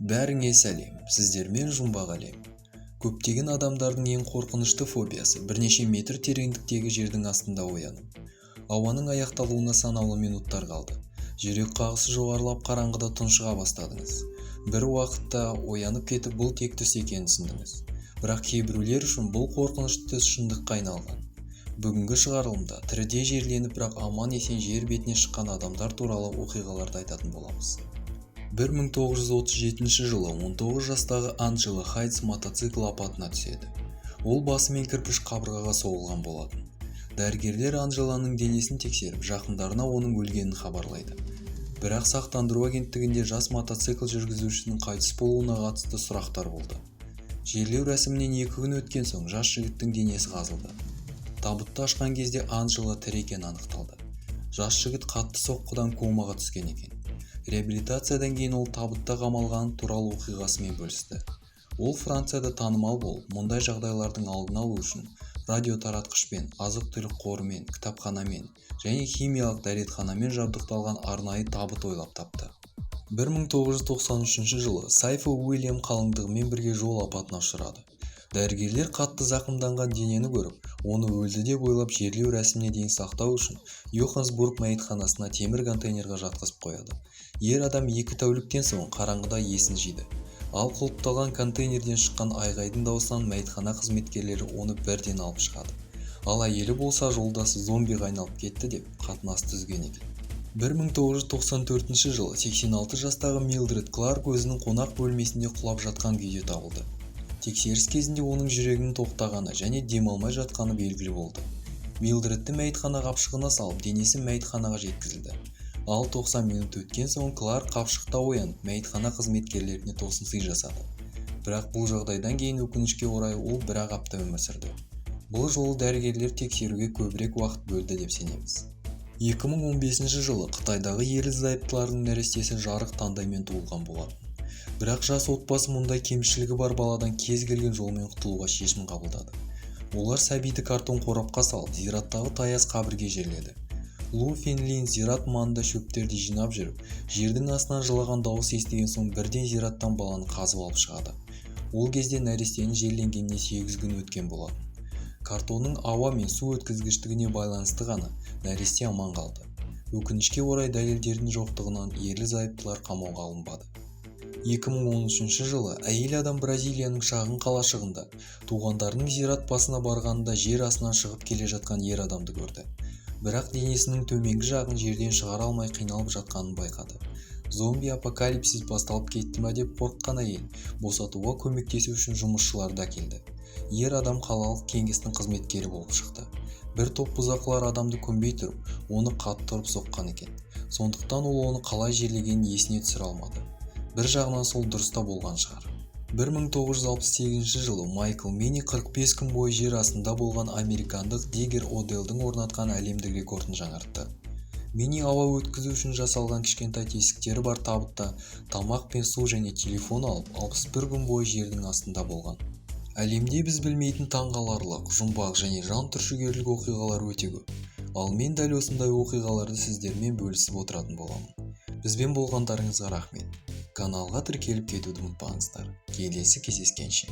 Бәріңе сәлем, сіздермен жұмбақ әлем. Көптеген адамдардың ең қорқынышты фобиясы бірнеше метр тереңдіктегі жердің астында ояну. Ауаның аяқталуына санаулы минуттар қалды. Жүрек қағысы жоғарылап қараңғыда тұншыға бастадыңыз. Бір уақытта оянып кетіп бұл тек түс екенін түсіндіңіз. Бірақ кейбіреулер үшін бұл қорқынышты түс шындыққа айналған. Бүгінгі шығарылымда тіріде жерленіп бірақ аман-есен жер бетіне шыққан адамдар туралы оқиғаларды айтатын боламыз. 1937 жылы 19 жастағы Анджела Хайтс мотоцикл апатына түседі. Ол басымен кірпіш қабырғаға соғылған болатын. Дәрігерлер Анджеланың денесін тексеріп, жақындарына оның өлгенін хабарлайды. Бірақ сақтандыру агенттігінде жас мотоцикл жүргізушісінің қайтыс болуына қатысты сұрақтар болды. Жерлеу рәсімінен 2 күн өткен соң жас жігіттің денесі қазылды. Табытты ашқан кезде Анджела тірі екені анықталды. Жас жігіт қатты соққыдан комаға түскен екен. Реабилитациядан кейін ол табытта қамалған туралы оқиғасымен бөлісті. Ол Францияда танымал болып, мұндай жағдайлардың алдын алу үшін радиотаратқышпен, азық-түлік қорымен, кітапханамен және химиялық дәретханамен жабдықталған арнайы табыт ойлап тапты. 1993 жылы Сайфо Уильям қалыңдығымен бірге жол апатына ұшырады. Дәрігерлер қатты зақымданған денені көріп, оны өлді деп ойлап жерлеу рәсіміне дейін сақтау үшін Йоханнесбург мәйітханасына темір контейнерға жатқызып қояды. Ер адам 2 тәуліктен соң қараңғыда есін жиды. Ал құлыпталған контейнерден шыққан айғайдың дауысынан мәйітхана қызметкерлері оны бірден алып шығады. Ал әйелі болса жолдасы зомбиға айналып кетті деп қатынасты үзген екен. 1994 жылы 86 жастағы Милдред Кларк өзінің қонақ бөлмесінде құлап жатқан күйде табылды. Тексеріс кезінде оның жүрегінің тоқтағаны және демалмай жатқаны белгілі болды. Милдредті мәйітхана қапшығына салып, денесі мәйітханаға жеткізілді. Ал 90 минут өткен соң Кларк қапшықта оянып, мәйітхана қызметкерлеріне тосын сый жасады. Бірақ бұл жағдайдан кейін өкінішке орай ол бір-ақ апта өмір сүрді. Бұл жолы дәрігерлер тексеруге көбірек уақыт бөлді деп сенеміз. 2015 жылы Қытайдағы ерлі-зайыптылардың нәрестесі жарық таңдаймен туылған болатын. Бірақ жас отбасы мұндай кемшілігі бар баладан кез келген жолмен құтылуға шешім қабылдады. Олар сәбиді картон қорапқа салып, зираттағы таяз қабірге жерледі. Лу Фенлин зират маңында шөптерді жинап жүріп, жердің астынан жылаған дауыс естіген соң бірден зираттан баланы қазып алып шығады. Ол кезде нәрестенің жерленгеніне 8 күн өткен болатын. Картонның ауа мен су өткізгіштігіне байланысты ғана нәресте аман қалды. Өкінішке орай дәлелдердің жоқтығынан ерлі-зайыптылар қамауға алынбады. 2013 жылы әйел адам Бразилияның шағын қалашығында туғандарының зират басына барғанында жер астынан шығып келе жатқан ер адамды көрді. Бірақ денесінің төменгі жағын жерден шығара алмай қиналып жатқанын байқады. Зомби апокалипсис басталып кетті ме деп қорыққан әйел босатуға көмектесу үшін жұмысшыларды әкелді. Ер адам қалалық кеңестің қызметкері болып шықты. Бір топ бұзақылар адамды көнбей тұрып, оны қатты ұрып соққан екен. Сондықтан ол оны қалай жерлегенін есіне түсіре алмады. Бір жағынан сол дұрыста болған шығар. 1968 жылы Майкл Мини 45 күн бойы жер астында болған американдық Диггер Оделдің орнатқан әлемдік рекордын жаңартты. Мини ауа өткізу үшін жасалған кішкентай тесіктері бар табытта тамақ пен су және телефон алып 61 күн бойы жердің астында болған. Әлемде біз білмейтін таңғаларлық, жұмбақ және жан түршігерлік оқиғалар өте көп. Ал мен дәл осындай оқиғаларды сіздермен бөлісіп отыратын боламын. Бізбен болғандарыңызға рахмет. Каналға тіркеліп кетуді ұмытпаңыздар. Келесі кездескенше.